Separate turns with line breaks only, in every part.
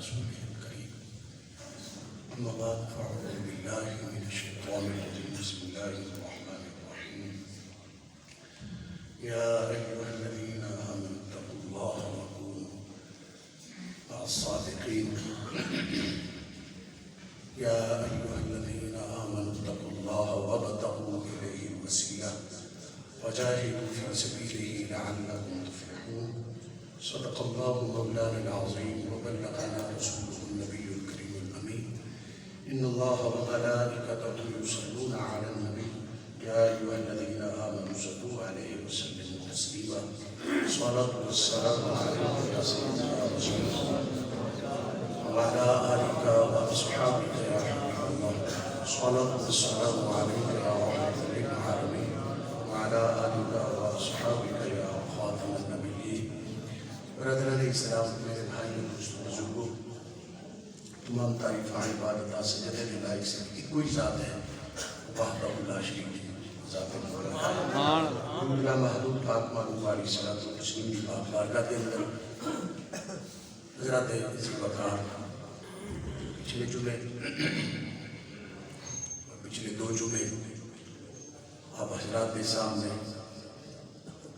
رسوله الكريم أما بعد فأعوذ بالله من الشيطان الرجيم بسم الله الرحمن الرحيم يا أيها الذين آمنوا اتقوا الله وكونوا مع الصادقين يا أيها الذين آمنوا اتقوا الله وابتغوا إليه الوسيلة وجاهدوا في سبيله لعلكم تفلحون صدق الله مولانا العظيم وبلغنا رسوله النبي الكريم الأمين إن الله وملائكته يصلون على النبي يا أيها الذين آمنوا صلوا عليه وسلموا تسليما الصلاة والسلام عليك يا سيدنا رسول الله وعلى آلك وأصحابك يا حبيب الله الصلاة والسلام عليك يا رحمة للعالمين وعلى آلك وأصحابك يا خاتم النبيين برادران اسلام میرے بھائیوں بزرگوں تمام تعریف عبادت سجدے کے لائق سے کوئی ذات ہے وحدہ لا شریک ذات اللہ محدود پاک معلوم والی صلاۃ و تسلیم کی پاک بارگاہ کے اندر حضرات عزت وقار پچھلے جمعے اور پچھلے 2 جمعے آپ حضرات کے سامنے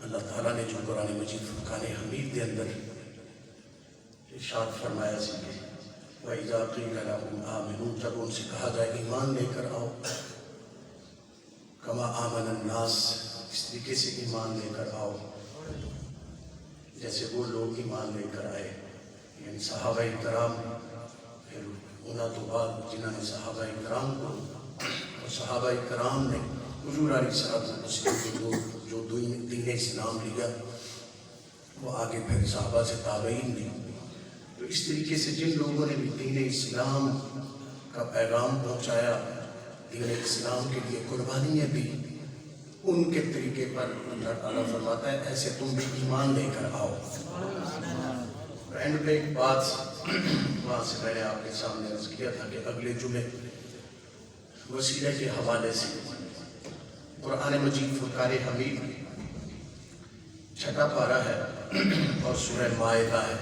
اللہ تعالیٰ نے جو قرآن مجید فرقان حمید کے اندر ارشاد فرمایا سی کہ وَإِذَا قِيلَ لَهُمْ آمِنُوا جب ان سے کہا جائے کہ ایمان لے کر آؤ کما آمن الناس اس طریقے سے ایمان لے کر آؤ جیسے وہ لوگ ایمان لے کر آئے یعنی صحابہ کرام پھر انہوں تو بعد جنہوں نے صحابہ کرام کو اور صحابہ کرام نے حضور علیہ السلام جو دین اسلام لیا وہ آگے پھر صحابہ سے تابعین نے تو اس طریقے سے جن لوگوں نے بھی دین اسلام کا پیغام پہنچایا دین اسلام کے لیے قربانیاں دی ان کے طریقے پر اللہ تعالیٰ فرماتا ہے ایسے تم بھی ایمان لے کر آؤ۔ اینڈ پہ ایک بات وہاں سے میں نے آپ کے سامنے عرض کیا تھا کہ اگلے جمعے وسیلے کے حوالے سے قرآن مجید فرقان حمید 6 پارہ ہے اور سورہ مائدہ ہے۔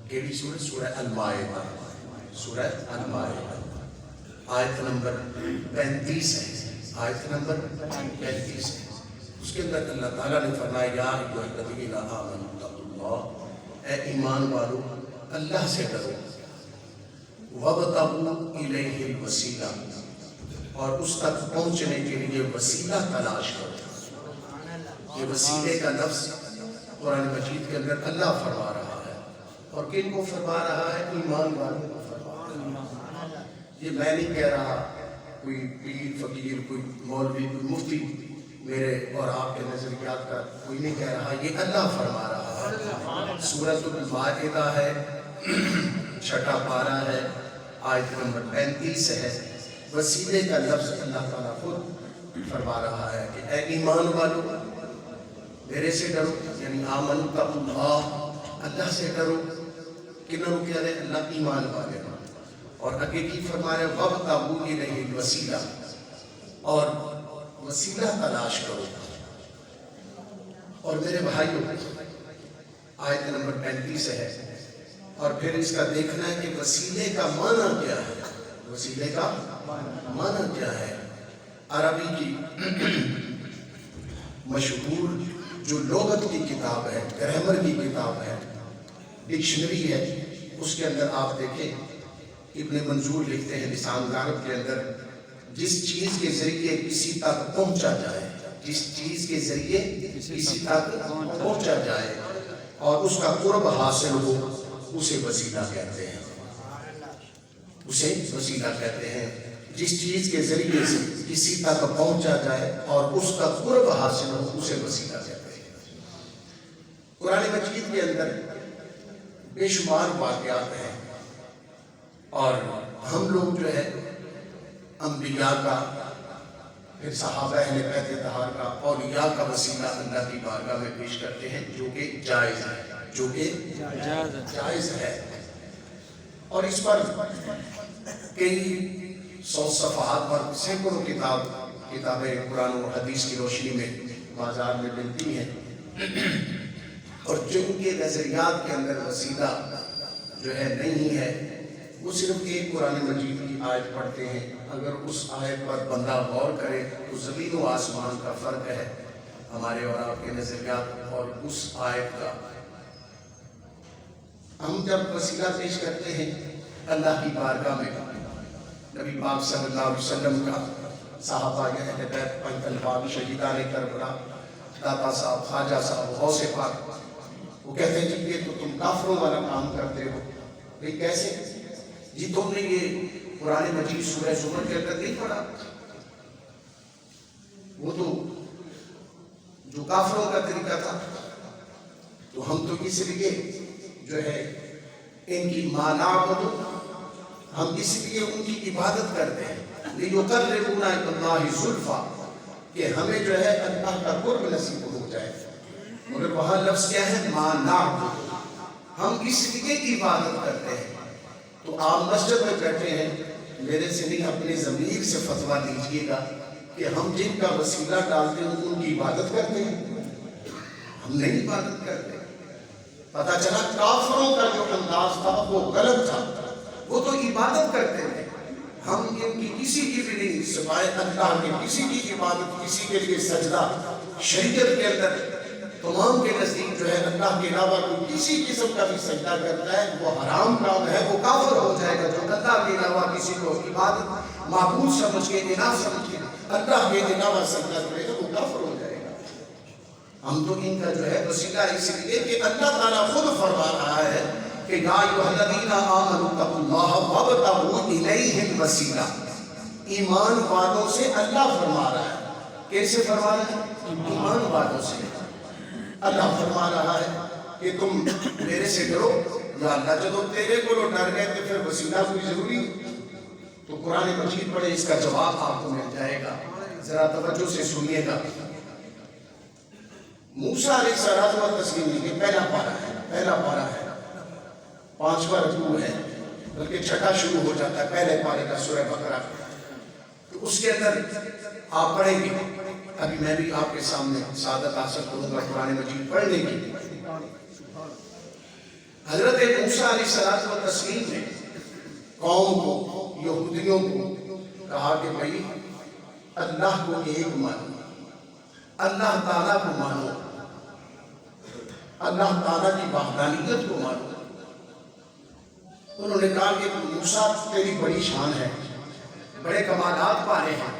کیڑی سورہ؟ سورہ المائدہ، سورہ المائدہ آیت نمبر 35 ہے، آیت نمبر 35 ہے۔ اس کے اندر اللہ تعالیٰ نے فرمایا یا ایھا الذین آمنوا اتقوا اللہ، اے ایمان والو اللہ سے ڈرو، وابتغوا الیہ الوسیلہ اور اس تک پہنچنے کے لیے وسیلہ تلاش کرو۔ یہ وسیلے کا لفظ قرآن مجید کے اندر اللہ فرما رہا ہے اور کن کو فرما رہا ہے؟ ایمان والوں کو فرما رہا ہے۔ یہ میں نہیں کہہ رہا، کوئی پیر فقیر کوئی مولوی کوئی مفتی میرے اور آپ کے نظریات کا کوئی نہیں کہہ رہا، یہ اللہ فرما رہا ہے۔ سورۃ المائدہ ہے، 6 پارہ ہے، آیت نمبر 35 ہے۔ وسیلے کا لفظ اللہ تعالیٰ خود فرما رہا ہے کہ اے ایمان والو میرے سے ڈرو، یعنی آمن اتقوا اللہ، اللہ سے ڈرو۔ کنہوں کہہ رہے؟ اللہ ایمان والے۔ اور آگے کی فرما رہے وابتغوا الیہ الوسیلہ اور وسیلہ تلاش کرو۔ اور میرے بھائیوں آیت نمبر 35 ہے اور پھر اس کا دیکھنا ہے کہ وسیلے کا معنی کیا ہے۔ وسیلے کا معنی کیا ہے؟ عربی کی مشہور جو لغت کی کتاب ہے، گرامر کی کتاب ہے، ڈکشنری ہے، اس کے اندر آپ دیکھیں ابن منظور لکھتے ہیں لسان العرب کے اندر جس چیز کے ذریعے کسی تک پہنچا جائے، جس چیز کے ذریعے کسی تک پہنچا جائے اور اس کا قرب حاصل ہو اسے وسیلہ کہتے ہیں، اسے وسیلہ کہتے ہیں۔ جس چیز کے ذریعے سے کسی تک پہنچا جائے اور اس کا قرب حاصل ہو اسے وسیلہ کہتے ہیں۔ قرآن مجید کے اندر بے شمار واقعات ہیں اور ہم لوگ جو ہے انبیاء کا، پھر صحابہ اہل بیت طہار کا، اولیاء کا وسیلہ اللہ کی بارگاہ میں پیش کرتے ہیں جو کہ جائز ہے، جو کہ جائز ہے۔ اور اس پر کئی 100 صفحات پر سینکڑوں کتابیں قرآن و حدیث کی روشنی میں بازار میں ملتی ہیں اور جن کے نظریات کے اندر وسیلہ جو ہے نہیں ہے، وہ صرف ایک قرآن مجید کی آیت پڑھتے ہیں، اگر اس آیت پر بندہ غور کرے تو زمین و آسمان کا فرق ہے ہمارے اور آپ کے نظریات اور اس آیت کا۔ ہم جب وسیلہ پیش کرتے ہیں اللہ کی بارگاہ میں، نبی پاک صلی اللہ علیہ وسلم کا صحابہ یا اہل بیت پنج الباب شہیدان کربلا، داتا صاحب، خواجہ صاحب، غوث پاک، وہ کہتے ہیں جی یہ تو تم کافروں والا کام کرتے ہو۔ بھئی کیسے؟ جی تم نے یہ قرآن مجید سورہ زمر کے اندر نہیں پڑھا؟ وہ تو جو کافروں کا طریقہ تھا، تو ہم تو اس لیے جو ہے ان کی مانعبد، ہم اس لیے ان کی عبادت کرتے ہیں لِيُقَرِّبُونَا إِلَى اللَّهِ زُلْفَىٰ، کہ ہمیں جو ہے اللہ کا قرب نصیب ہو جائے۔ مگر وہاں لفظ کیا ہے؟ مانعبد، ہم اس لیے عبادت کرتے ہیں۔ تو آپ مسجد میں بیٹھے ہیں، میرے سے نہیں اپنے ضمیر سے فتویٰ دیجئے گا کہ ہم جن کا وسیلہ ڈالتے ہیں ان کی عبادت کرتے ہیں؟ ہم نہیں عبادت کرتے۔ پتہ چلا کافروں کا جو انداز تھا وہ غلط تھا، وہ تو عبادت کرتے ہیں۔ ہم ان کی کسی کی بھی نہیں، سوائے اللہ کے کسی کی عبادت، کسی کے لیے سجدہ، شریعت کے اندر تمام کے نزدیک جو ہے اللہ کے علاوہ کوئی کسی قسم کا بھی سجدہ کرتا ہے وہ حرام کام ہے، وہ کافر ہو جائے گا۔ جو اللہ کے علاوہ کسی کو عبادت معبود سمجھ کے، الہ سمجھ کے اللہ کے علاوہ سجدہ کرے گا وہ کافر ہو جائے گا۔ ہم تو ان کا جو ہے وسیلہ اس لیے کہ اللہ تعالیٰ خود فرما رہا ہے کہ یا ایھا الذین آمنوا اتقوا اللہ وابتغوا الیہ الوسیلہ، ایمان والوں سے اللہ فرما رہا ہے۔ کیسے فرما رہا ہے؟ ایمان والوں سے اللہ فرما رہا ہے کہ تم میرے سے ڈرو۔ یا اللہ جدو تیرے کو ڈر گئے تو پھر وسیلہ کوئی ضروری؟ تو قرآن مجید پڑھے، اس کا جواب آپ کو مل جائے گا، ذرا توجہ سے سنیے گا۔ موسیٰ علیہ الصلوۃ والتسلیم کی پہلا پارہ ہے، 5واں رکوع ہے، بلکہ چھٹا شروع ہو جاتا ہے پہلے پارے کا سورہ بقرہ۔ تو اس کے اندر آپ پڑھیں گے، ابھی میں بھی آپ کے سامنے سعادت حاصل کروں گا قرآن مجید پڑھنے کی۔ حضرت موسیٰ علیہ الصلوۃ والتسلیم نے قوم کو، یہودیوں کو کہا کہ بھائی اللہ کو ایک مانو، اللہ تعالیٰ کو مانو، اللہ تعالیٰ کی وحدانیت کو مانو۔ انہوں نے کہا کہ موسیٰ تیری بڑی شان ہے، بڑے کمالات پائے ہیں،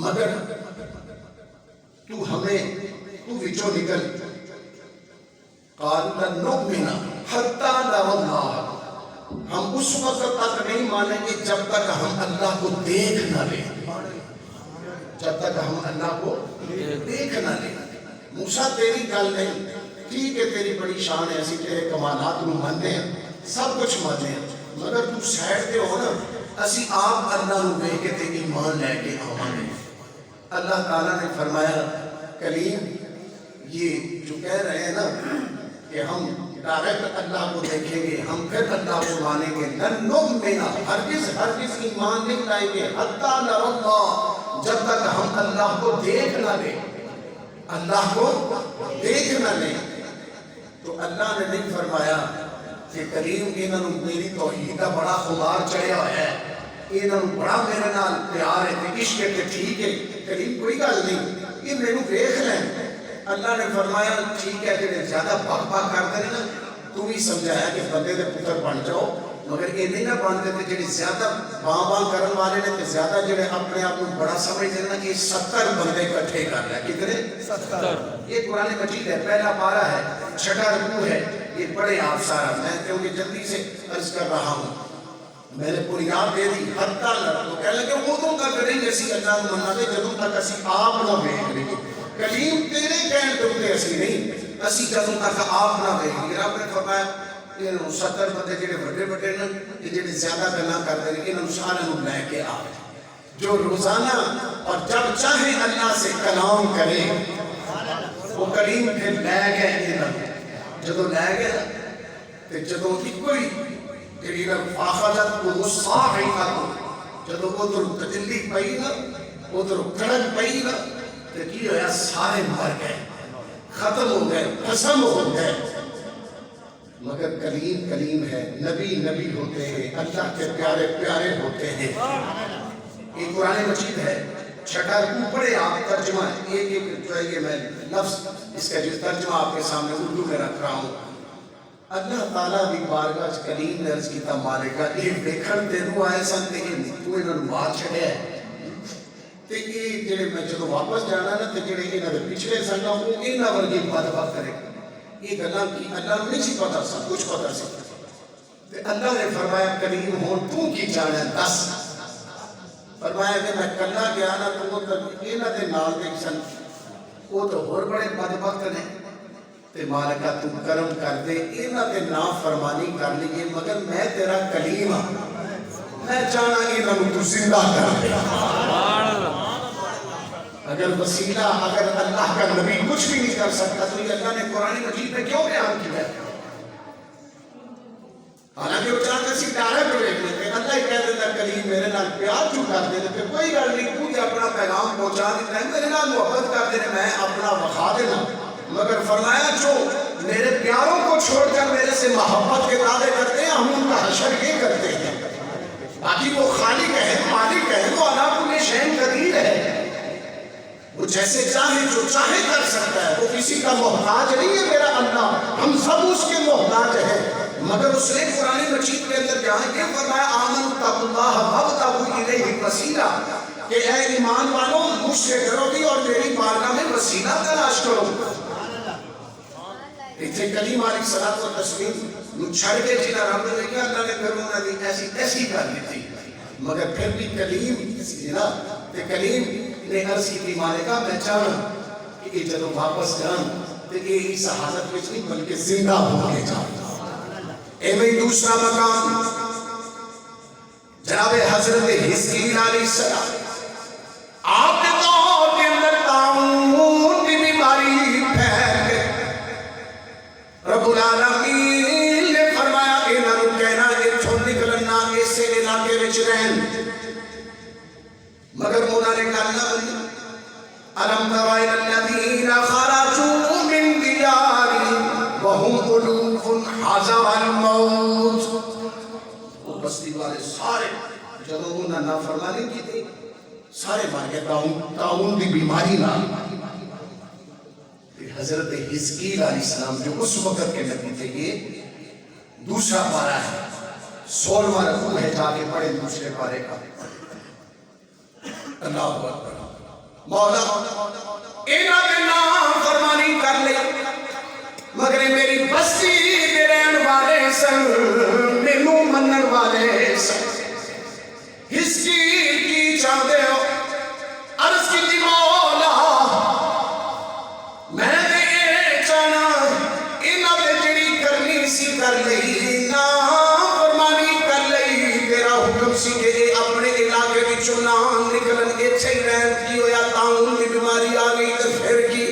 مگر تو ہمیں تو وچوں نکل۔ قَالُوا لَن نُؤْمِنَ حَتَّىٰ نَرَى اللَّهَ، ہم اس وقت تک نہیں مانیں گے جب تک ہم اللہ کو دیکھ نہ لیں، جب تک ہم اللہ کو دیکھ نہ لیں۔ موسیٰ تیری گل نہیں، ٹھیک ہے تیری بڑی شان ہے، اسی تیرے کمالات کو مانتے ہیں، سب کچھ مانتے ہیں، مگر تو سائڈ پہ ہو نا، اسی آپ اللہ نو دیکھ کے تے ایمان لے کے آوانے۔ اللہ تعالیٰ نے فرمایا کلیم یہ جو کہہ رہے ہیں نا کہ ہم ڈائریکٹ اللہ کو دیکھیں گے، ہم پھر اللہ کو مانیں گے، لن نؤمن، ہرگز ایمان نہیں لائیں گے، حتیٰ نری اللہ، جب تک ہم اللہ کو دیکھ نہ لیں، اللہ کو دیکھ نہ لیں۔ تو اللہ نے نہیں فرمایا کہ کریم انہوں میری توحید کا بڑا خمار چڑھیا ہوا ہے، انہوں بڑا میرے نال پیار ہے تے عشق ہے تے ٹھیک ہے، کریم کوئی گل نہیں، یہ میرے دیکھ لیں۔ اللہ نے فرمایا ٹھیک ہے جڑے زیادہ بک بک کرتے ہیں نا، تو بھی سمجھایا کہ بندے دے پتر بن جاؤ، مگر یہ نہیں نہ بنتے تھے جڑے زیادہ باں باں کرن والے نے تے زیادہ جڑے اپنے آپ کو بڑا سمجھتے ہیں نا کہ 70 بندے اکٹھے کر رہا ہے۔ کتنے؟ 70۔ یہ قرآن مجید ہے، پہلا پارہ ہے، چھٹا رکوع ہے، یہ پڑھے آپ سارا، میں کیونکہ جلدی سے عرض کر رہا ہوں، میں نے پوری یاد دے دی۔ حتیٰ تو کہہ لگے ادوں تک نہیں اسی اللہ کو مننا دے جدوں تک اسی آپ نہ ویکھ لیں، کلیم تیرے کہنے تے اوتے اسی نہیں، اسی جدوں تک آپ نہ ویکھ لیں۔ رب نے فرمایا یہ 70 بندے جڑے بڑے بڑے نے، یہ جڑے زیادہ گلاں کرتے ہیں، انہوں سارے نوں لے کے آ جو روزانہ اور جب چاہے اللہ سے کلام کرے، وہ کلیم پھر لے گئے انہوں، جدوں لے گئے تے جدوں کوئی جڑی فاخذت کو صاعقۃ، جدوں ادھر تجلی پئی نا، ادھر کڑک پئی نا، تے کی ہویا؟ سارے مر گئے، ختم ہو گئے، قسم ہو گئے۔ مگر کلیم کلیم ہے، نبی نبی ہوتے ہیں، اللہ کے پیارے پیارے ہوتے ہیں۔ یہ قرآن مجید ہے، چھٹا اوپرے آپ ترجمہ ایک ایک جو ہے یہ میں لفظ اس کا جو ترجمہ آپ کے سامنے اردو میں رکھ رہا ہوں۔ اللہ تعالیٰ بھی بارگاہ کلیم نے عرض کیتا مالکا یہ ویکھن تے رو آئے سن تے تو انہوں نے مار چھڑیا ہے تے یہ جڑے میں جدو واپس جانا نا تے جڑے انہوں نے پچھلے سن وہ انہوں ورگی بات کرے یہ گلاں کی اللہ نے نہیں سی پتا سب کچھ پتا سی تے اللہ نے فرمایا کلیم ہون تو کی جانا دس فرمایا کہ میں کلا گیا نا تو وہ انہوں نے نال دے سن وہ تو اور بڑے بدبخت نے تے مالکہ تو کرم کر دے انہوں نے نافرمانی کر لیے مگر میں تیرا کلیم ہوں میں چاہنا انہوں نے تو زندہ کر دے اگر وسیلہ اگر اللہ کا نبی کچھ بھی نہیں کر سکتا تو یہ اللہ نے قرآن مجید میں کیوں بیان کیا ہے؟ حالانکہ وہ چاہتا سی ڈائریکٹ ہوئے کہ اللہ ہی کہہ دیتا کلیم میرے نال پیار کیوں کر دیتے کہ کوئی گل نہیں تو اپنا پیغام پہنچا دیتا ہے میرے نال محبت کر دینے میں اپنا وخا دینا مگر فرمایا جو میرے پیاروں کو چھوڑ کر میرے سے محبت کے دعوے کرتے ہیں ہم ان کا حشر یہ کرتے ہیں باقی وہ خالق ہے مالک ہے وہ علا کل شیء قدیر ہے وہ جیسے چاہے جو چاہے کر سکتا ہے وہ کسی کا محتاج نہیں ہے میرا اللہ ہم سب اس کے محتاج ہیں مگر اس نے قرآن مجید کے اندر جہاں یہ فرمایا آمن اتقوا اللہ وابتغوا الیہ الوسیلہ کہ اے ایمان والوں مجھ سے ڈرو گی اور میری بارگاہ میں وسیلہ تلاش کرو اتنے کلیم علیہ الصلوۃ والتسلیم چھڑ کے جنا رب نے کیا اللہ نے پھر انہوں نے ایسی ایسی کر لی تھی مگر پھر بھی کلیم جناب تے کلیم نے عرض کی تھی مالکہ میں چاہنا کہ یہ جدو واپس جان تو یہ اس حالت میں نہیں بلکہ زندہ ہو کے جان اے میں دوسرا مقام جناب حضرت حزقیل علیہ السلام آپ کے دور کے اندر طاعون کی بیماری پھیل گئی رب العالمین نے فرمایا انہاں نوں کہنا اتھوں نکلنا اسے علاقے وچ رہن مگر انہوں نے کہا نہ بنی الم تر الی الذین خرجوا من دیارہم وهم الوف حذر الموت وہ بستی والے سارے جب انہوں نے نافرمانی کی تھی سارے مار گئے طاعون دی بیماری نہ حضرت حزقیل علیہ السلام جو اس وقت کے نبی تھے یہ دوسرا پارہ ہے 16واں رکوع ہے جا کے پڑھیں دوسرے پارے کا اللہ اکبر مولا انہاں نے نافرمانی کر لی مگر میری بستی دے رہن والے سن مینوں منن والے سن حزقیل کی چاہتے ہو عرض کی مولا میں نے یہ چاہنا انہاں نے جڑی کرنی سی کر لئی نافرمانی کر لئی تیرا حکم سی کہ اپنے علاقے وچوں نہ نکلن ایتھے ہی رہن کی ہویا طاعون کی بیماری آ گئی تے پھر کی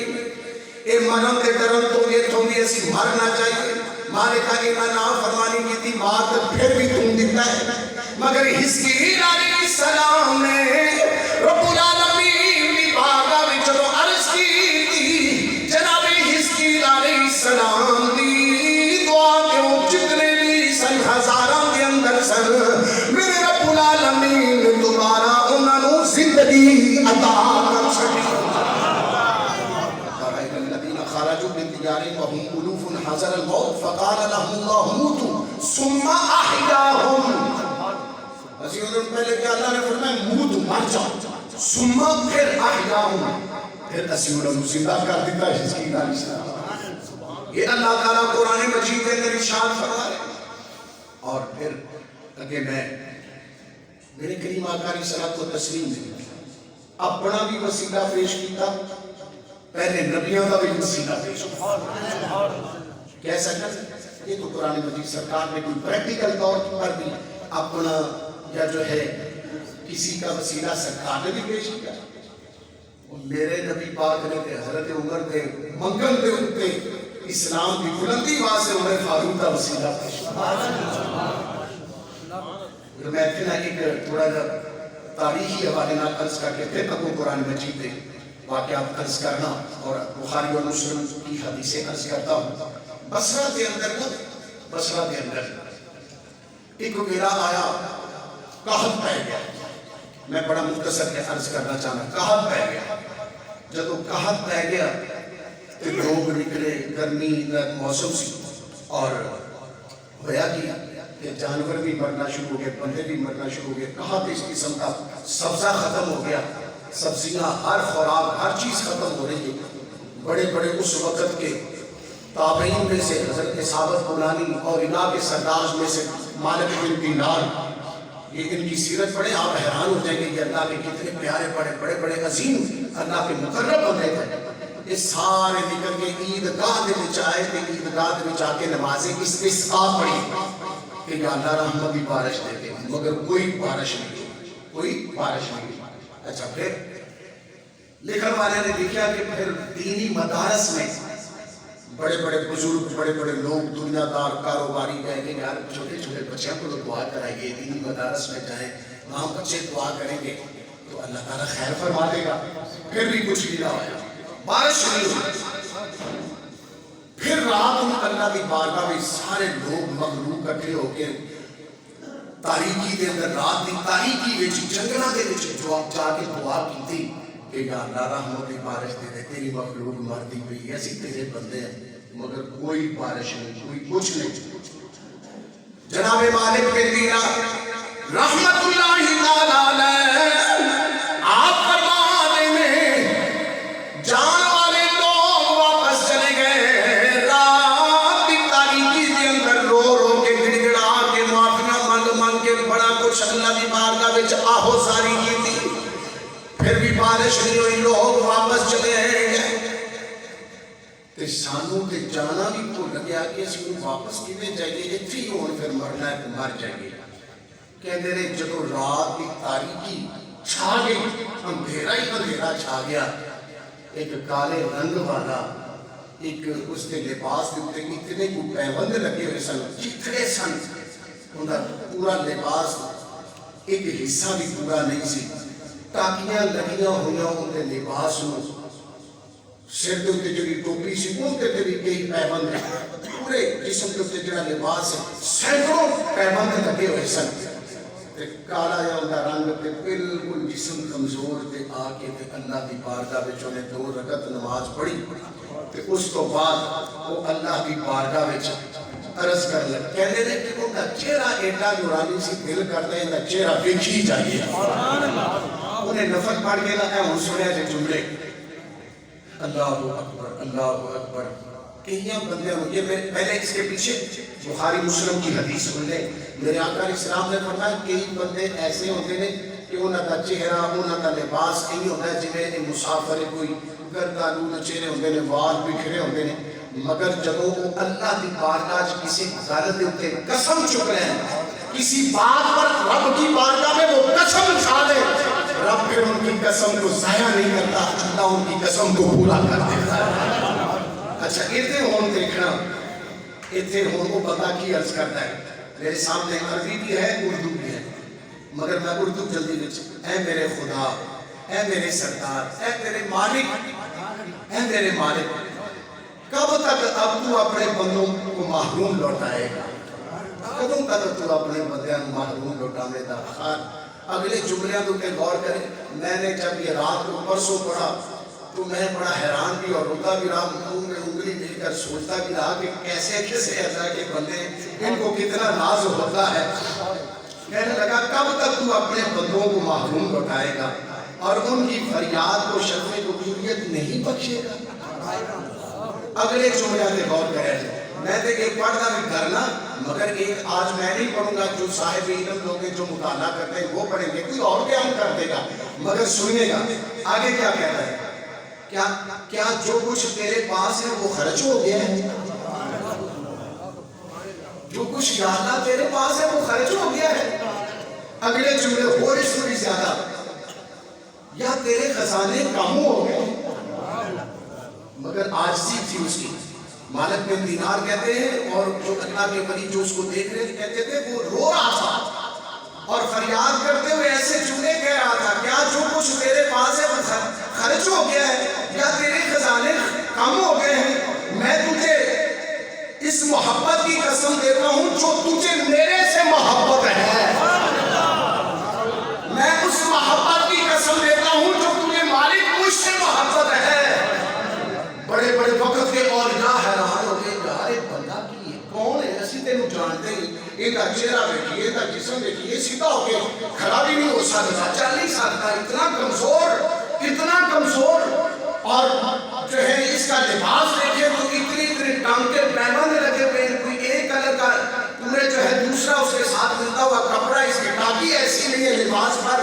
اے مرن دے ڈرن تو ایتھوں بھی اسی مرنا چاہیے مالکہ انہاں نافرمانی کی تھی مار تے پھر بھی تم دیتا ہے مگر حزقیل علیہ السلام نے رب العالمین کی بارگاہ وچ جو عرض کی تھی جناب حزقیل علیہ السلام دی دعا کیوں جتنے بھی سن ہزاراں دے اندر سن میرے رب العالمین نے دوبارہ انہاں نوں زندگی عطا کر سکی خرجوا من ديارهم وهم ألوف حذر الموت فقال لهم الله موتوا ثم أحياهم اسی انہوں پہلے کہ اللہ نے فرمایا موت مر جاؤ ثم پھر أحياهم پھر اسی انہوں زندہ کر دیتا ہے حزقیل علیہ السلام یہ اللہ تعالیٰ قرآن مجید کے اندر ارشاد فرما رہے اور پھر کہ میں میرے کریم آقا علیہ الصلوۃ والتسلیم نے اپنا بھی وسیلہ پیش کیتا پہلے نبیوں کا بھی وسیلہ پیش کیا کیسا کر یہ تو قرآن مجید سرکار نے کوئی پریکٹیکل طور پر بھی اپنا یا جو ہے کسی کا وسیلہ سرکار نے بھی پیش کیا میرے نبی پاک نے حضرت عمر دے منگل دے اٹھتے اسلام کی بلندی واسطے عمر فاروق کا وسیلہ پیش کیا میں اتنا ایک تھوڑا جا تاریخی حوالے نہ عرض کر کے پھر اپنے قرآن مجید دے واقعات عرض کرنا اور بخاری اور مسلم کی حدیثیں عرض کرتا ہوں بصرہ کے اندر بصرہ کے اندر ایک ویلا آیا، قحط پہ گیا. میں بڑا مختصر کے عرض کرنا چاہنا، قحط پہ گیا. جب وہ قحط پہ گیا تو لوگ نکلے، گرمی موسم سی، اور ہویا کہ جانور بھی مرنا شروع ہو گئے، بندے بھی مرنا شروع ہو گئے. قحط اس قسم کا سبزہ ختم ہو گیا، سبزیاں، ہر خوراک، ہر چیز ختم ہو رہی ہے. بڑے بڑے اس وقت کے تابعین میں سے حضرت ثابت بنانی اور انا کے سردار میں سے مالک بن دینار، یہ ان کی سیرت پڑھیں آپ حیران ہو جائیں گے کہ اللہ کے کتنے پیارے بڑے بڑے عظیم اللہ کے مقرب بندے تھے. یہ سارے نکل کے عیدگاہ دے وچ آئے تے عیدگاہ دے وچ آ کے نمازیں استسقا پڑھی کہ یا اللہ رحمت کی بارش دے دے، مگر کوئی بارش نہیں ہوئی، کوئی بارش نہیں ہوئی. اچھا، پھر لکھن والے نے لکھا کہ پھر دینی مدارس میں بڑے بڑے بزرگ، بڑے بڑے لوگ، دنیا دار، کاروباری گئے کہ یار چھوٹے چھوٹے بچوں کو دعا کرائیے، دینی مدارس میں جائیں، وہاں بچے دعا کریں گے تو اللہ تعالیٰ خیر فرما دے گا. پھر بھی کچھ نہیں رہا، بارش نہیں ہوئی. پھر رات ان اللہ کی بارگاہ میں سارے لوگ مغلوب کٹھے ہو کے تاریکی دے اندر، رات دی تاریکی وچ جنگلاں دے وچ جا کے دعا کیتی کہ یا اللہ رحمت کی بارش دے دے، تیری مخلوق مرتی پئی، ایسی تیرے بندے ہیں مگر کوئی بارش نہیں، کوئی کچھ نہیں. جناب مالک بن دینار رحمت اللہ تعالیٰ علیہ آپ فرما دیں جان والے لوگ واپس چلے گئے. رات کی تاریکی کے اندر رو رو کے گڑ گڑا کے معافیاں مانگ کے بڑا کچھ اللہ کی بارگاہ وچ آہو ساری کی تھی. پھر بھی بارش نہیں ہوئی، لوگ واپس چلے گئے. تے سانوں تے جانا بھی بھول گیا کہ اس کو واپس کیویں جائیے، اتنے ہی ہون پھر مرنا ہے تو مر جائیے. کہندے نے جدوں رات کی تاریکی چھا گئی، اندھیرا ہی اندھیرا چھا گیا، ایک کالے رنگ والا، ایک اس کے لباس کے اوپر اتنے کو پیوند لگے ہوئے سن، چتھڑے سن، ان کا پورا لباس ایک حصہ بھی پورا نہیں سی، ٹاکیاں لگیاں ہوئیاں ان کے لباس میں، سر دے اوپر جڑی ٹوپی سی ان تے بھی کئی پیوند، پورے جسم کے اوپر جڑا لباس ہے سینکڑوں پیوند لگے ہوئے سن. کالا یا ان کا رنگ تے بالکل جسم کمزور تے آ کے تے اللہ کی بارگاہ وچ انہیں 2 رکعت نماز پڑھی تے اس تو بعد وہ اللہ کی بارگاہ وچ عرض کر لگ کہنے لے کہ ان کا چہرہ ایڈا نورانی سی، دل کرتا ہے ان کا چہرہ دیکھ ہی جائیے. انہیں نفل پڑھ کے نہ اے ہن سنیا جے جملے اللہ اکبر اللہ اکبر. کئیاں بندے ہوں یہ پہلے اس کے پیچھے بخاری مسلم کی حدیث سن لیں. میرے آقا علیہ السلام نے فرمایا کئی بندے ایسے ہوتے ہیں کہ انہاں کا چہرہ، انہاں کا لباس کہیں ہوتا ہے جویں مسافر کوئی گردانوں چہرے ہوتے ہیں، وال بکھرے ہوتے ہیں، مگر جب وہ اللہ کی بارگاہ کسی گل دے اوپر قسم چک رہے ہیں، کسی بات پر رب کی بارگاہ میں وہ قسم کھا لے، رب پھر ان کی قسم کو ضائع نہیں کرتا، اللہ ان کی قسم کو پورا کر دیتا ہے. اچھا اتنے ہون دیکھنا، اتنے ہون وہ بندہ کی عرض کرتا ہے. میرے سامنے عربی بھی ہے، اردو بھی ہے، مگر میں اردو جلدی وچ اے میرے خدا، اے میرے سردار، اے میرے مالک، اے میرے مالک، کب تک اب تو اپنے بندوں کو محروم لوٹائے گا؟ کدوں تک تو اپنے بندیاں محروم لوٹانے دا؟ اگلے جملیاں تو کہ غور کریں. میں نے جب یہ رات کو پرسوں پڑھا تو میں بڑا حیران بھی اور روتا بھی رہا، منہ میں انگلی دے کر سوچتا بھی رہا کہ کیسے اللہ کے بندے ان کو کتنا ناز ہوتا ہے. کہنے لگا کب تک تو اپنے بندوں کو محروم لوٹائے گا اور ان کی فریاد کو شرف قبولیت نہیں بخشے گا؟ اگلے جملے پہ غور کریں. میں نے ایک پڑھنا بھی کرنا، مگر ایک آج میں نہیں پڑھوں گا، جو صاحب علم لوگ ہیں جو مطالعہ کرتے ہیں وہ پڑھیں گے، کوئی اور بیان کر دے گا، مگر سنیے گا آگے کیا کہتا ہے. کیا جو کچھ تیرے پاس ہے وہ خرچ ہو گیا ہے؟ جو کچھ یا اللہ تیرے پاس ہے وہ خرچ ہو گیا ہے. اگلے جملے ہو اس سے بھی زیادہ، یا تیرے خزانے کم ہو گئے؟ مگر آجزی تھی اس کی. مالک بن دینار کہتے ہیں اور جو اللہ کے ولی جو اس کو دیکھ رہے کہتے تھے وہ رو رہا تھا اور فریاد کرتے ہوئے ایسے جملے کہہ رہا تھا، کیا جو کچھ تیرے پاس ہے وہ خرچ ہو گیا ہے یا تیرے خزانے کم ہو گئے ہیں؟ میں تجھے اس محبت کی قسم دیتا ہوں کون ہے؟ اسی تینوں جانتے ہی، یہ کا چہرہ دیکھیے، یہ کا جسم دیکھیے، سیدھا ہو کے کھڑا بھی نہیں ہو سکتا، چل نہیں سکتا، اتنا کمزور اور جو ہے اس کا لباس دیکھے تو اتنی ٹانکے پیمانے لگے ہوئے، کوئی ایک کلر کا پورے جو ہے دوسرا اس کے ساتھ ملتا ہوا کپڑا، اس کی ٹاکی ایسی نہیں ہے لباس پر،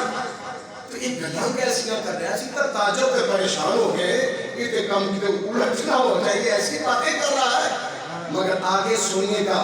تو یہ گلاں کیسی نہ کر رہے ہیں؟ اسی طرح تعجب پہ پریشان ہو گئے، یہ تے کم کی تے الجھنا ہو جائے، ایسی باتیں کر رہا ہے، مگر آگے سنیے گا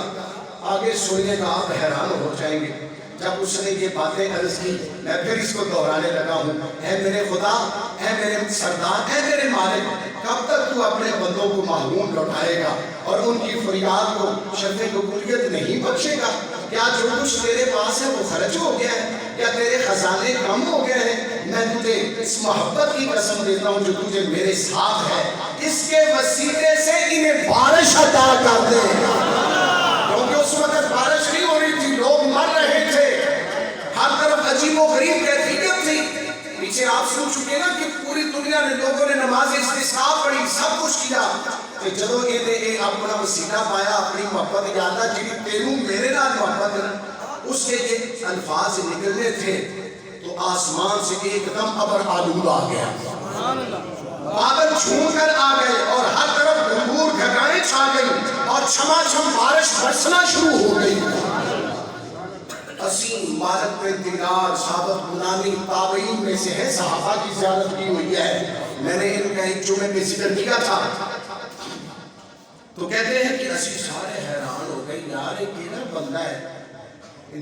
آپ حیران ہو جائیں گے۔ جب اس نے یہ باتیں عرض کی، میں پھر اس کو دہرانے لگا ہوں، اے میرے خدا، اے میرے سردار، اے میرے مالک، کب تک تو اپنے بندوں کو محروم لوٹائے گا اور ان کی فریاد کو شرف قبولیت نہیں بخشے گا؟ کیا جو کچھ تیرے پاس ہے وہ خرچ ہو گیا ہے؟ کیا تیرے خزانے کم ہو گئے ہیں؟ میں تجھے اس محبت کی قسم دیتا ہوں جو تجھے میرے ساتھ ہے، اس کے وسیلے سے انہیں بارش عطا کر دے، کیونکہ اس وقت بارش نہیں ہو رہی تھی، لوگ مر رہے تھے، ہر طرف عجیب و غریب کیفیت تھی۔ پیچھے آپ سن چکے نا کہ پوری دنیا نے لوگوں نے نماز استسقاء پڑھی، سب کچھ کیا، کہ جدو یہ اپنا وسیلہ پایا، اپنی محبت یادا جی تینوں میرے نال محبت، اس کے یہ الفاظ نکلنے تھے تو آسمان سے ایک دم ابر آلود آ گیا، بادل چھون کر آ گئے اور ہر طرف گھنگور گھٹائیں چھا گئی اور چھما چھم بارش برسنا شروع ہو گئی۔ اسیم مالک بن دینار ثابت بنانی تابعین میں سے ہے، صحابہ کی زیارت کی ہوئی ہے، میں نے ان کا ایک جمعے میں ذکر کیا تھا، تو کہتے ہیں کہ اسی سارے حیران ہو گئے، یار یہ کیڑا بندہ ہے،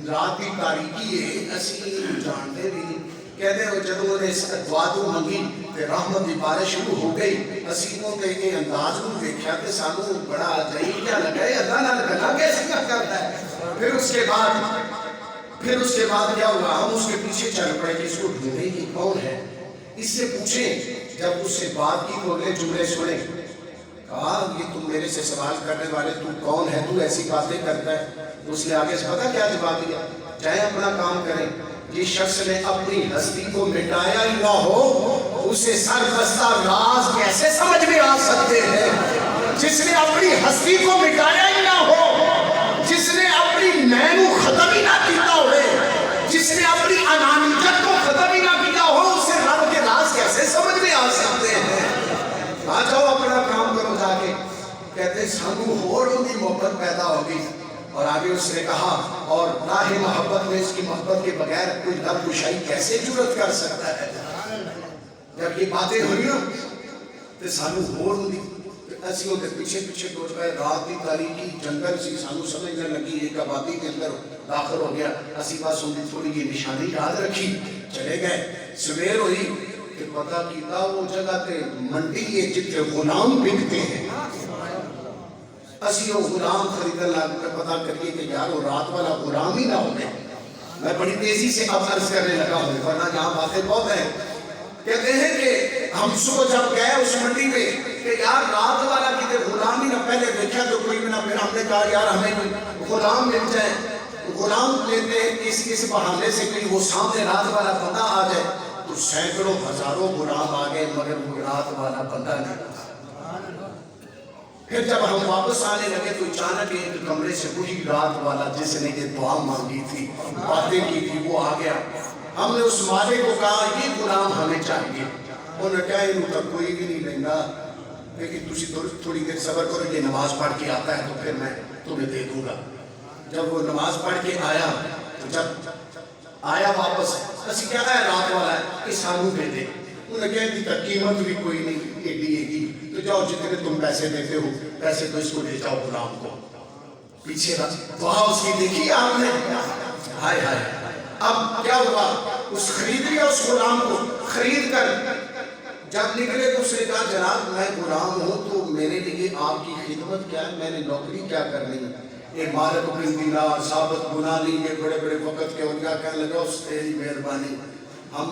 رات کی تاریکی ہے، اسی جانتے بھی نہیں، کہتے ہیں جب انہوں نے دعا تو منگی تے رحمت دی بارش شروع ہو گئی، اسی کو تے یہ انداز کو دیکھا تے سانو بڑا عجیب کیا لگا ہے، اللہ نال گلا کیسے کرتا ہے۔ پھر اس کے بعد کیا ہوا، ہم اس کے پیچھے چل پڑے کہ اس کو ڈھونڈیں کہ کون ہے، اس سے پوچھیں، جب اس سے بات کی تو اگلے جملے سنے، کہا یہ تم میرے سے سوال کرنے والے تو کون ہے، تو ایسی باتیں کرتا ہے؟ اس نے آگے سے پتا کیا جواب دیا، چاہے اپنا کام کریں، جس شخص نے اپنی ہستی کو مٹایا ہی نہ ہو اسے سربستہ راز کیسے سمجھ میں آ سکتے ہیں؟ جس نے اپنی ہستی کو مٹایا ہی نہ ہو، جس نے اپنی نینو ختم ہی نہ کیتا ہوئے، جس نے اپنی انانیت کو ختم ہی نہ کیا ہو، اسے رب کے راز کیسے سمجھ میں آ سکتے ہیں؟ آ جاؤ اپنا کام کرو جا کے، کہتے سانو ہور ان کی محبت پیدا ہوگی، اور آگے اس نے کہا اور راہ محبت میں اس کی محبت کے بغیر کوئی لب کشائی کیسے جرت کر سکتا ہے؟ جب یہ باتیں ہوئی نا تو سانو ہور ان کی ایسی ہوتے پیچھے پہنچ گئے، رات کی تاریکی جنگل سی سانو سمجھنے لگی، ایک آبادی کے اندر داخل ہو گیا، اسی بات ان کی تھوڑی یہ نشانی یاد رکھی، چلے گئے، سویر ہوئی کہ پتہ کیتا وہ جگہ تے منڈی ہے جتنے غلام بکتے ہیں، اسی وہ غلام خریدنے لگ پتہ کریے کہ یار وہ رات والا غلام ہی نہ ہو گئے۔ میں بڑی تیزی سے اب عرض کرنے لگا ہوں ورنہ یہاں باتیں بہت ہیں۔ کہتے ہیں کہ ہم صبح جب گئے اس منڈی میں کہ یار رات والا کتے غلام ہی نہ، پہلے دیکھا تو کوئی بھی نہ، پھر ہم نے کہا یار ہمیں کوئی غلام مل جائے، غلام لیتے کسی بہانے سے کوئی وہ سامنے رات والا بندہ آ جائے، تو سینکڑوں ہزاروں غلام آ گئے مگر وہ رات والا بندہ نہیں۔ پھر جب ہم واپس آنے لگے تو اچانک ایک کمرے سے وہی رات والا جس نے یہ دعا مانگی تھی، باتیں کی تھی، وہ آ گیا۔ ہم نے اس مالک کو کہا یہ غلام ہمیں چاہیے، انہوں نے کہا انہوں تک کوئی بھی نہیں لینا، لیکن تسی تھوڑی دیر صبر کرو، یہ نماز پڑھ کے آتا ہے تو پھر میں تمہیں دے دوں گا۔ جب وہ نماز پڑھ کے آیا تو جب آیا واپس اسی کیا ہے رات والا ہے کہ سانو دے دے، انہوں نے کہا کہ تک قیمت بھی کوئی نہیں ایڈی گی، تو جاؤ جتنے تم پیسے دیتے ہو پیسے تو اس کو لے جاؤ غلام کو۔ پیچھے وہاں اس کی دیکھی آپ نے، ہائے ہائے، اب کیا ہوا، اس خرید لیا اس غلام کو، خرید کر جب نکلے تو اس نے کہا جناب میں غلام ہوں تو میرے لیے آپ کی خدمت کیا ہے، میں نے نوکری کیا کرنی ہے؟ یہ مالک بن دینار ثابت بنانی یہ بڑے بڑے وقت کے اولیاء کہنے لگا اس تیری مہربانی، ہم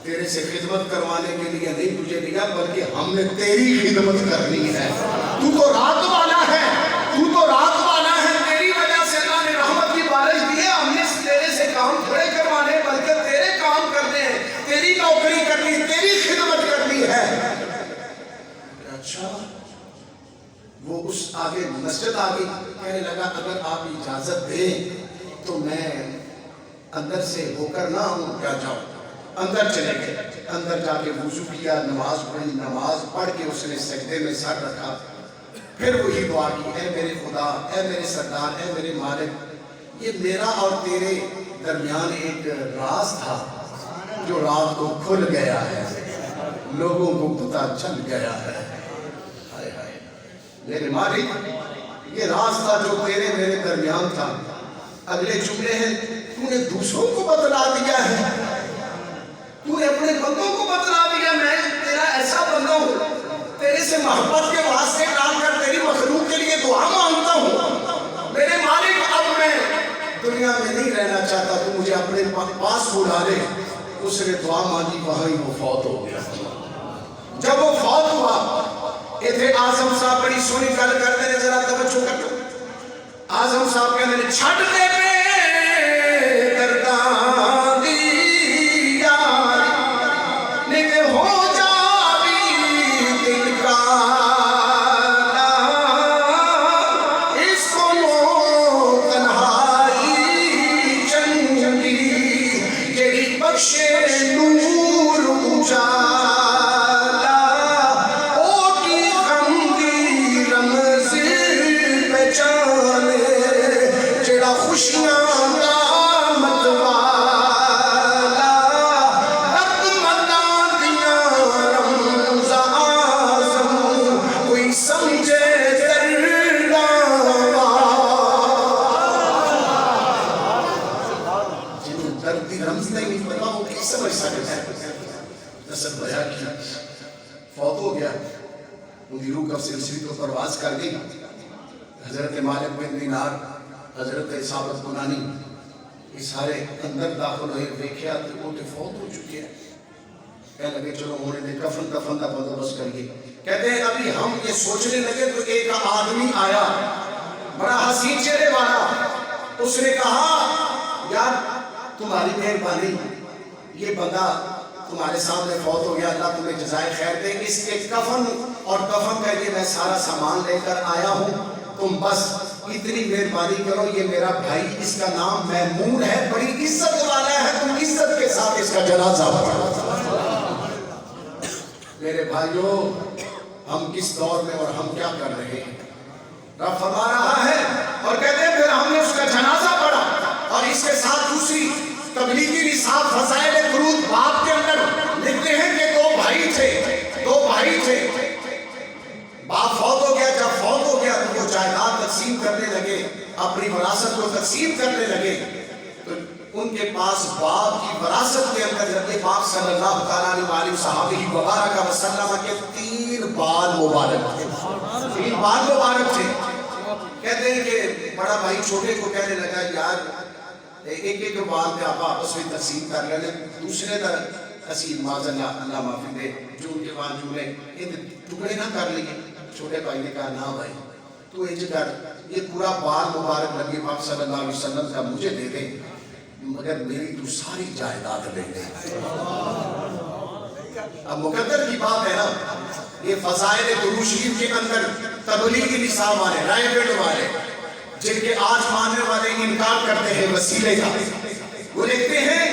تیرے سے خدمت کروانے کے لیے نہیں تجھے لیا بلکہ ہم نے تیری خدمت کرنی ہے، تو تو رات والا ہے، تو تو رات والا ہے، تیری وجہ سے اللہ نے رحمت کی بارش دی ہے، ہم نے تیرے سے کام تھوڑے کروانے بلکہ تیرے کام کرنے ہیں، تیری نوکری کرنی، تیری خدمت کرنی ہے۔ اچھا وہ اس آگے مسجد آگئی کہنے لگا اگر آپ اجازت دیں تو میں اندر سے ہو کر نہ ہوں کیا جاؤں. اندر چلے گئے, اندر جا کے وضو کیا, نماز پڑھی, نماز پڑھ کے اس نے سجدے میں سر رکھا, پھر وہی دعا کی, اے میرے خدا, اے میرے سردار, اے میرے مالک, یہ میرا اور تیرے درمیان ایک راز تھا جو رات کو کھل گیا ہے, لوگوں کو پتہ چل گیا ہے. ہائے ہائے میرے مالک, یہ راز تھا جو تیرے میرے درمیان تھا. اگلے جملے ہیں, تو نے دوسروں کو بتلا دیا ہے, تو نے اپنے بندوں کو بتلا دیا, میں تیرا ایسا بندہ ہوں, تیرے سے محبت کے واسطے ڈال کر تیری مخلوق کے لیے دعا مانگتا ہوں. میرے مالک اب میں دنیا میں نہیں رہنا چاہتا, تو مجھے اپنے پاس بلا لے. اس نے دعا مانگی, وہاں ہی وہ فوت ہو گیا. جب وہ فوت ہوا, یہ تھے اعظم صاحب, بڑی سونی گل کرتے ہیں, ذرا توجہ کرتے. اعظم صاحب کہتے ہیں چھٹ دے پہ درداں دی یاری نگے ہو جاوی دل کا اس کو نو تنہائی چنگی جیڑی بخشے نور اجالا اوٹی غمگی رمز پہچانے جیڑا خوشیاں دامت والا رب مدان دیاں رمز آزم کوئی سمجھے درد دی رمز نہیں پتا ہو کہ سمجھ سکتا ہے. نصب بیان کیا, فوت ہو گیا, ان کی روح کب سلسلی کو پرواز کر گئی. حضرت مالک بن دینار, حضرت ثابت بنانی, یہ سارے اندر داخل ہوئے, دیکھیا تو وہ تو فوت ہو چکے ہیں. کہنے لگے چلو انہوں نے کفن کا بندوبست کریے. کہتے ہیں ابھی ہم یہ سوچنے لگے تو ایک آدمی آیا, بڑا حسین چہرے والا. اس نے کہا یار تمہاری مہربانی, یہ بندہ تمہارے سامنے فوت ہو گیا, اللہ تمہیں جزائے خیر دے, اس کے کفن اور کفن کا یہ میں سارا سامان لے کر آیا ہوں, تم بس اتنی مہربانی کرو. یہ میرا بھائی, اس کا نام میمون ہے, بڑی عزت والا ہے, تم عزت کے ساتھ اس کا جنازہ پڑھو. میرے بھائیوں, ہم کس دور میں اور ہم کیا کر رہے ہیں. رب فرما رہا ہے اور کہتے ہیں پھر ہم نے اس کا جنازہ پڑھا, اور اس کے ساتھ دوسری تبلیغی نصاب فضائل درود باب کے اندر لکھتے ہیں کہ دو بھائی تھے. باپ فوت ہو گیا, جب فوت ہو گیا تو وہ جائیداد تقسیم کرنے لگے, اپنی وراثت کو تقسیم کرنے لگے. تو ان کے پاس باپ کی وراثت کے اندر حضرت پاک صلی اللہ تعالیٰ علیہ صحابہ مبارکہ وسلم کے 3 بال مبارک تھے. 3 بال مبارک تھے. کہتے ہیں کہ بڑا بھائی چھوٹے کو کہنے لگا یار ایک بال پہ آپ آپس میں تقسیم کر لینے, دوسرے طرح اسی معاذ اللہ معافی دے جو ان کے بال جملے یہ ٹکڑے نہ کر لیں. چھوٹے بھائی نے کہا نہ بھائی تو انج کر, یہ پورا بال مبارک نبی پاک صلی اللہ علیہ وسلم کا مجھے دے دے, مگر میری تو ساری جائیداد لے لے. اب مقدر کی بات ہے نا, یہ فضائل درود شریف کے اندر تبلیغی نصاب والے, رائے بیٹ والے, جن کے آج ماننے والے انکار کرتے ہیں وسیلے کا, وہ لکھتے ہیں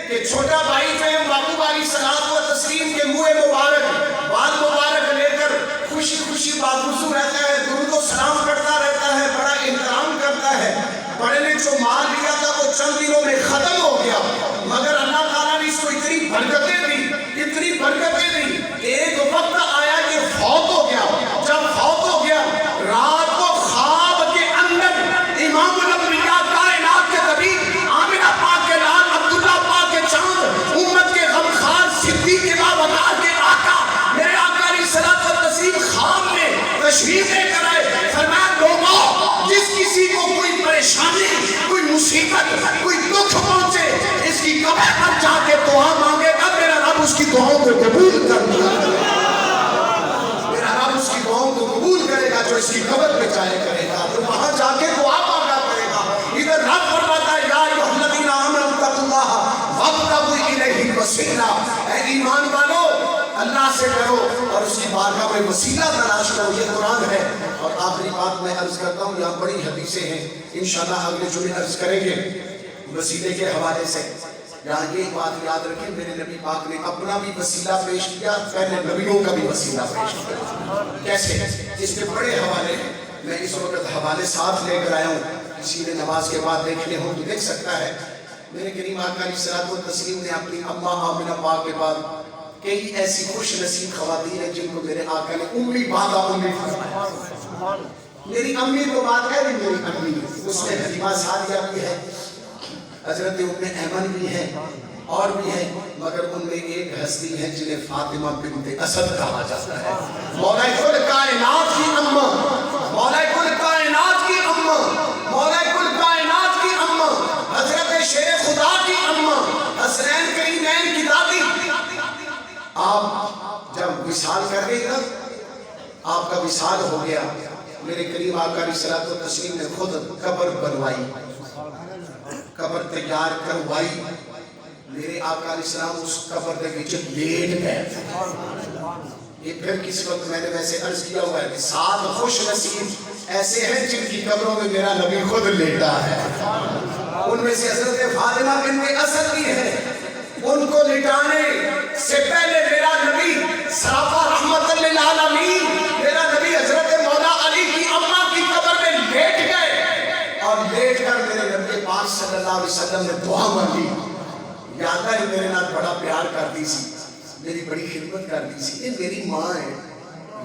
کہ چھوٹا بھائی جو ہے محبوب علیہ السلام و تسلیم کے منہ مبارک بال مبارک لے کر خوشی خوشی بادرسو رہتا ہے, درود و سلام کرتا رہتا ہے, بڑا احترام کرتا ہے. بڑے نے جو مال لیا تھا وہ چند دنوں میں ختم ہو گیا, مگر اللہ تعالیٰ نے اس کو اتنی برکتیں دی, ایک وقت آیا کہ فوت ہو گیا. جب فوت ہو گیا, رات کو خواب کے اندر امام الانبیاء کائنات کے نبی آمنہ پاک کے لال عبداللہ پاک کے چاند امت کے غمخوار صدیق بابکار کے آقا میرے آقا علیہ الصلوۃ والتسلیم خواب میں تشریف لے کر آئے. فرمایا لوگوں, جس کسی کو کوئی پریشانی, کوئی مصیبت, کوئی دکھ پہنچے, اس کی قبر پر جا کے دعا مانگے گا, میرا رب اس کی دعاؤں کو قبول کر لے گا. میرا رب اس کی دعاؤں کو قبول کرے گا جو اس کی قبر پہ جائے کرے گا, جو وہاں جا کے دعا مانگا کرے گا. ادھر رب فرماتا ہے یا ایھا الذین آمنوا اتقوا اللہ وابتغوا الیہ الوسیلہ, اے ایمان والو اللہ سے کرو اور اس کی بارگاہ میں وسیلہ تلاش کرو. یہ قرآن ہے. اور آخری بات میں عرض کرتا ہوں، یہاں بڑی حدیثیں ہیں، انشاءاللہ اگلے جمعے عرض کریں گے وسیلے کے حوالے سے۔ یہاں یہ بات یاد رکھیں، میرے نبی پاک نے اپنا بھی وسیلہ پیش کیا، پہلے نبیوں کا بھی وسیلہ پیش کیا۔ کیسے؟ اس میں بڑے حوالے ہیں، میں اس وقت حوالے ساتھ لے کر آیا ہوں، کسی نے نماز کے بعد دیکھنے ہوں تو دیکھ سکتا ہے۔ میرے کریم آقا علیہ الصلوۃ والتسلیم نے اپنی اماں آمنہ پاک کے بعد کئی ایسی خوش نصیب خواتین ہیں جن کو میرے آقا نے امی بعد امی فرمایا۔ میری امی تو بات ہے بھی میری امی، اس میں حلیمہ سعدیہ بھی ہے، حضرت ام ایمن بھی ہے اور بھی ہے، مگر ان میں ایک ہستی ہے جنہیں فاطمہ بنت اسد کہا جاتا ہے۔ مولا کل کائنات کی اماں، مولا کل کائنات کی اماں، مولا کل کائنات کی اماں، حضرت شیر خدا کی اماں، حسنین کریمین کی دادی۔ آپ جب وصال کر گئی نا، آپ کا وصال ہو گیا، میرے کریم آقا علیہ الصلوۃ والتسلیم نے خود قبر بنوائی، قبر تیار کروائی، میرے آقا علیہ السلام اس قبر کے وچ لیٹ گئے۔ یہ پھر کس وقت میں نے ویسے عرض کیا ہوا ہے کہ 7 خوش نصیب ایسے ہیں جن کی قبروں میں میرا نبی خود لیٹا ہے۔ ان میں سے حضرت فاطمہ بنت اسد بھی ہے، ان کو لٹانے سے پہلے میرا نبی صرافہ رحمت للعالمین، میرا نبی حضرت مولا علی کی اماں کی قبر میں لیٹ گئے، اور لیٹ کر میرے نبی پاک صلی اللہ علیہ وسلم نے دعا مانگی، یا اللہ یہ میرے نال بڑا پیار کر دی سی، میری بڑی خدمت کر دی سی، یہ میری ماں ہے،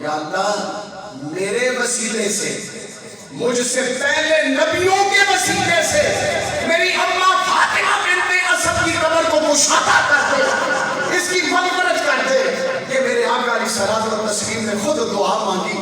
یا اللہ میرے وسیلے سے، مجھ سے پہلے نبیوں کے وسیلے سے میری اماں فاطمہ بنت اسد کی قبر کو مشاہدہ کر دے، اس کی مغفرت کر دے۔ یہ میرے آقا علیہ الصلوۃ والتسلیم نے خود دعا مانگی،